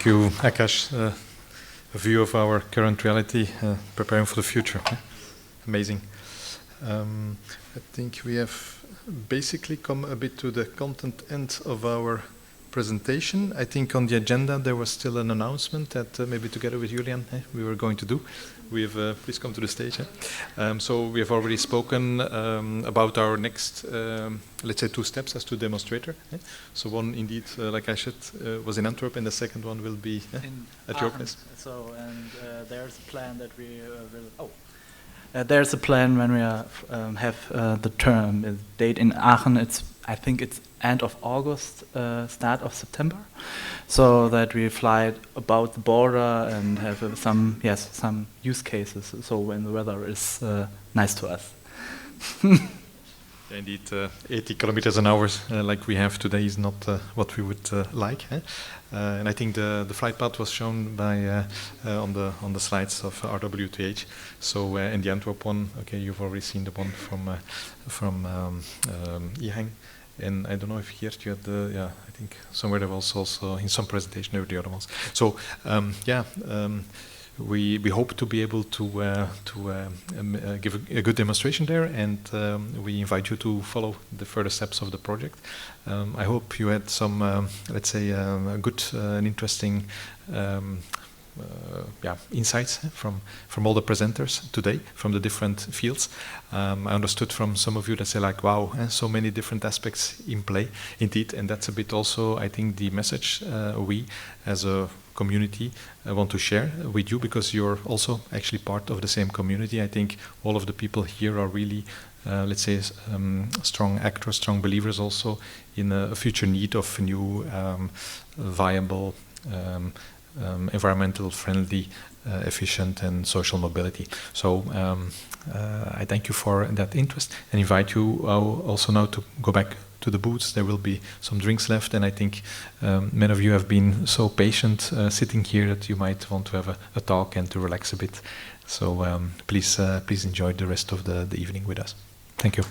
you, Akash. A view of our current reality, preparing for the future. Amazing. I think we have basically come a bit to the content end of our presentation. I think on the agenda there was still an announcement that maybe together with Julian we were going to do. We have, please come to the stage. So we have already spoken about our next, let's say, 2 steps as to demonstrator. So one indeed, like I said, was in Antwerp, and the second one will be at your place. So, and there's a plan that we will. There's a plan when we have the term date in Aachen. I think it's end of August, start of September, so that we fly about the border and have some use cases. So when the weather is nice to us. Yeah, indeed, 80 kilometers an hour like we have today is not what we would like. And I think the flight path was shown by on the slides of RWTH. So in the Antwerp one, okay, you've already seen the one from Aachen. And I don't know if here you had the, I think somewhere there was also in some presentation there were the other ones. So we hope to be able to give a good demonstration there, and we invite you to follow the further steps of the project. I hope you had some, let's say, a good and interesting insights from all the presenters today from the different fields. I understood from some of you that say like, wow, so many different aspects in play, indeed, and that's a bit also, I think, the message we as a community want to share with you, because you're also actually part of the same community. I think all of the people here are really, let's say, strong actors, strong believers also in a future need of new, viable, environmental friendly, efficient and social mobility. So I thank you for that interest and invite you also now to go back to the booths. There will be some drinks left, and I think many of you have been so patient sitting here that you might want to have a talk and to relax a bit. So please enjoy the rest of the evening with us. Thank you.